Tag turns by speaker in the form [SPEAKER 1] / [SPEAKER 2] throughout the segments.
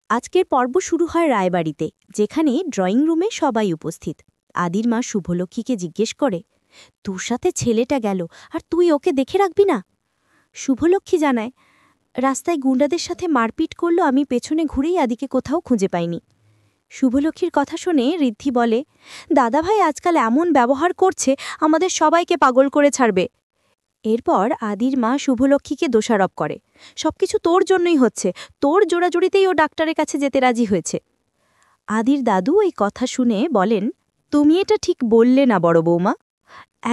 [SPEAKER 1] আজকের পর্ব শুরু হয় রায়বাড়িতে, যেখানে ড্রয়িং রুমে সবাই উপস্থিত। আদির মা শুভলক্ষ্মীকে জিজ্ঞেস করে, তোর সাথে ছেলেটা গেল, আর তুই ওকে দেখে রাখবি না? শুভলক্ষ্মী জানায়, রাস্তায় গুন্ডাদের সাথে মারপিট করলো, আমি পেছনে ঘুরেই আদিকে কোথাও খুঁজে পাইনি। শুভলক্ষ্মীর কথা শুনে ঋদ্ধি বলে, দাদাভাই আজকাল এমন ব্যবহার করছে, আমাদের সবাইকে পাগল করে ছাড়বে। এরপর আদির মা শুভলক্ষ্মীকে দোষারোপ করে, সবকিছু তোর জন্যই হচ্ছে, তোর জোড়াজুড়িতেই ও ডাক্তারের কাছে যেতে রাজি হয়েছে। আদির দাদু এই কথা শুনে বলেন, তুমি এটা ঠিক বললে না বড় বৌমা।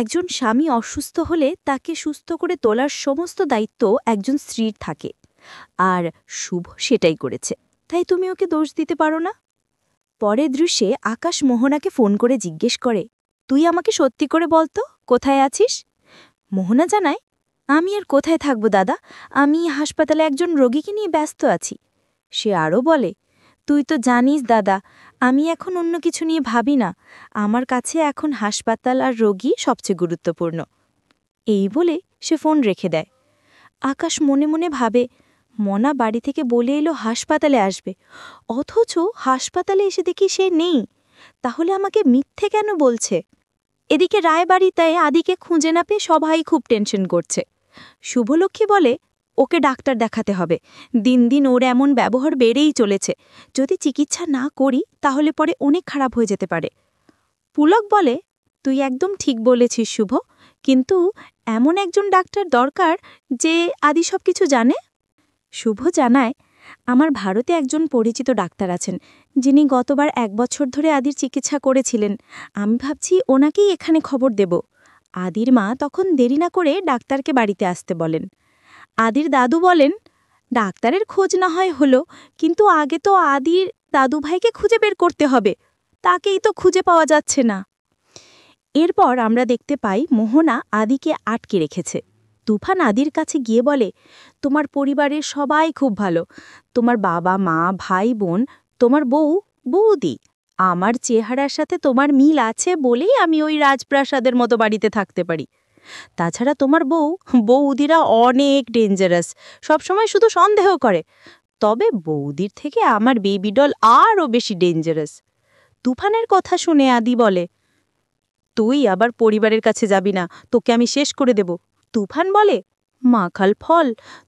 [SPEAKER 1] একজন স্বামী অসুস্থ হলে তাকে সুস্থ করে তোলার সমস্ত দায়িত্ব একজন স্ত্রীর থাকে, আর শুভ সেটাই করেছে, তাই তুমি ওকে দোষ দিতে পারো না। পরের দৃশ্যে আকাশ মোহনাকে ফোন করে জিজ্ঞেস করে, তুই আমাকে সত্যি করে বলতো কোথায় আছিস? মোহনা জানায়, আমি আর কোথায় থাকব দাদা, আমি হাসপাতালে একজন রোগীকে নিয়ে ব্যস্ত আছি। সে আরও বলে, তুই তো জানিস দাদা, আমি এখন অন্য কিছু নিয়ে ভাবি না, আমার কাছে এখন হাসপাতাল আর রোগী সবচেয়ে গুরুত্বপূর্ণ। এই বলে সে ফোন রেখে দেয়। আকাশ মনে মনে ভাবে, মনা বাড়ি থেকে বলে এলো হাসপাতালে আসবে, অথচ হাসপাতালে এসে দেখি সে নেই, তাহলে আমাকে মিথ্যে কেন বলছে? এদিকে রায়বাড়িতে আদিকে খুঁজে না পেয়ে সবাই খুব টেনশন করছে। শুভলক্ষ্মী বলে, ওকে ডাক্তার দেখাতে হবে, দিন দিন ওর এমন ব্যবহার বেড়েই চলেছে, যদি চিকিৎসা না করি তাহলে পরে অনেক খারাপ হয়ে যেতে পারে। পুলক বলে, তুই একদম ঠিক বলেছিস শুভ, কিন্তু এমন একজন ডাক্তার দরকার যে আদি সব কিছু জানে। শুভ জানায়, আমার ভারতে একজন পরিচিত ডাক্তার আছেন, যিনি গতবার 1 বছর ধরে আদির চিকিৎসা করেছিলেন, আমি ভাবছি ওনাকেই এখানে খবর দেব। আদির মা তখন দেরি না করে ডাক্তারকে বাড়িতে আসতে বলেন। আদির দাদু বলেন, ডাক্তারের খোঁজ না হয় হলো, কিন্তু আগে তো আদির দাদু ভাইকে খুঁজে বের করতে হবে, তাকেই তো খুঁজে পাওয়া যাচ্ছে না। এরপর আমরা দেখতে পাই মোহনা আদিকে আটকে রেখেছে। তুফান আদির কাছে গিয়ে বলে, তোমার পরিবারের সবাই খুব ভালো, তোমার বাবা মা ভাই বোন, তোমার বৌদি, আমার চেহারার সাথে তোমার মিল আছে বলেই আমি ওই রাজপ্রাসাদের মতো বাড়িতে থাকতে পারি। তাছাড়া তোমার বৌদিরা অনেক ডেঞ্জারাস, সবসময় শুধু সন্দেহ করে, তবে বৌদির থেকে আমার বেবি ডল আরও বেশি ডেঞ্জারাস। তুফানের কথা শুনে আদি বলে, তুই আবার পরিবারের কাছে যাবি না, তোকে আমি শেষ করে দেব। তুফান বলে, মাখাল ফল,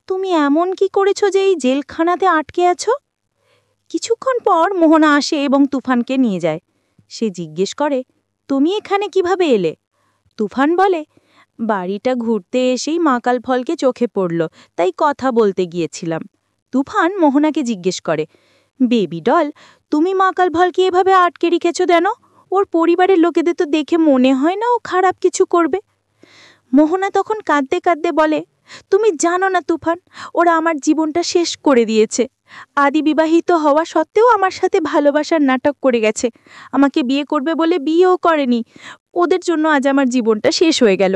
[SPEAKER 1] তুমি এমন কি করেছো যে এই জেলখানাতে আটকে আছো? কিছুক্ষণ পর মোহনা আসে এবং তুফানকে নিয়ে যায়। সে জিজ্ঞেস করে, তুমি এখানে কিভাবে এলে? তুফান বলে, বাড়িটা ঘুরতে এসেই মাকাল ফলকে চোখে পড়ল, তাই কথা বলতে গিয়েছিলাম। তুফান মোহনাকে জিজ্ঞেস করে, বেবি ডল, তুমি মাকাল ফলকে এভাবে আটকে রেখেছ কেন? ওর পরিবারের লোকেদের তো দেখে মনে হয় না ও খারাপ কিছু করবে। মোহনা তখন কাঁদতে কাঁদতে বলে, তুমি জানো না তুফান, ওরা আমার জীবনটা শেষ করে দিয়েছে। আদি বিবাহিত হওয়া সত্ত্বেও আমার সাথে ভালোবাসার নাটক করে গেছে, আমাকে বিয়ে করবে বলে বিয়েও করেনি, ওদের জন্য আজ আমার জীবনটা শেষ হয়ে গেল।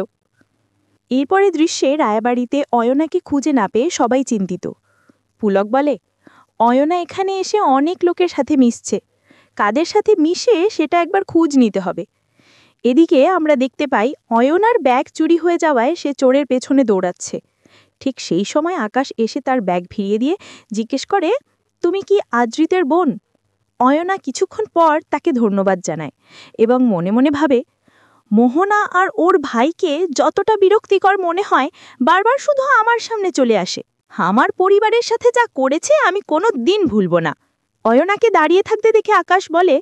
[SPEAKER 1] এরপরে দৃশ্যে রায়বাড়িতে অয়নাকে খুঁজে না পেয়ে সবাই চিন্তিত। পুলক বলে, অয়না এখানে এসে অনেক লোকের সাথে মিশছে, কাদের সাথে মিশে সেটা একবার খোঁজ নিতে হবে। এদিকে আমরা দেখতে পাই অয়নার ব্যাগ চুরি হয়ে যাওয়ায় সে চোরের পেছনে দৌড়াচ্ছে। ঠিক সেই সময় আকাশ এসে তার ব্যাগ ফিরিয়ে দিয়ে জিজ্ঞেস করে, তুমি কি আদ্রিতের বোন? অয়না কিছুক্ষণ পর তাকে ধন্যবাদ জানায় এবং মনে মনে ভাবে, মোহনা আর ওর ভাইকে যতটা বিরক্তিকর মনে হয়, বারবার শুধু আমার সামনে চলে আসে, আমার পরিবারের সাথে যা করেছে আমি কোনো দিন ভুলব না। অয়নাকে দাঁড়িয়ে থাকতে দেখে আকাশ বলে,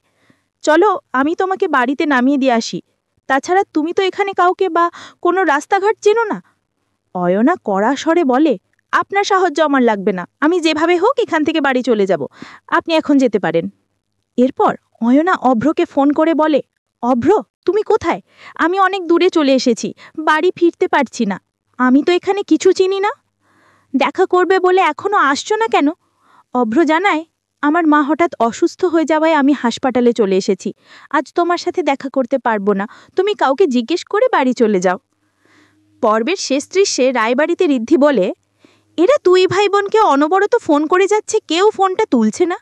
[SPEAKER 1] চলো আমি তোমাকে বাড়িতে নামিয়ে দিয়ে আসি, তাছাড়া তুমি তো এখানে কাউকে বা কোনো রাস্তাঘাট চেনো না। অয়না কড়া স্বরে বলে, আপনার সাহায্য আমার লাগবে না, আমি যেভাবে হোক এখান থেকে বাড়ি চলে যাব, আপনি এখন যেতে পারেন। এরপর অয়না অভ্রকে ফোন করে বলে, অভ্র তুমি কোথায়? আমি অনেক দূরে চলে এসেছি, বাড়ি ফিরতে পারছি না, আমি তো এখানে কিছু চিনি না। দেখা করবে বলে এখনো আসছো না কেন? অভ্র জানায়, আমার মা হঠাৎ অসুস্থ হয়ে যাওয়ায় আমি হাসপাতালে চলে এসেছি, আজ তোমার সাথে দেখা করতে পারবো না, তুমি কাউকে জিজ্ঞেস করে বাড়ি চলে যাও। পর্বের শেষ দৃশ্যে রায়বাড়িতে ঋদ্ধি বলে, এরা দুই ভাই বোনকে অনবরত ফোন করে যাচ্ছে, কেউ ফোনটা তুলছে না।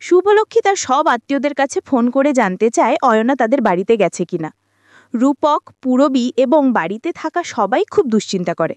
[SPEAKER 1] শুভলক্ষ্মী তার সব আত্মীয়দের কাছে ফোন করে জানতে চায় অয়না তাদের বাড়িতে গেছে কিনা। রূপক, পূরবী এবং বাড়িতে থাকা সবাই খুব দুশ্চিন্তা করে।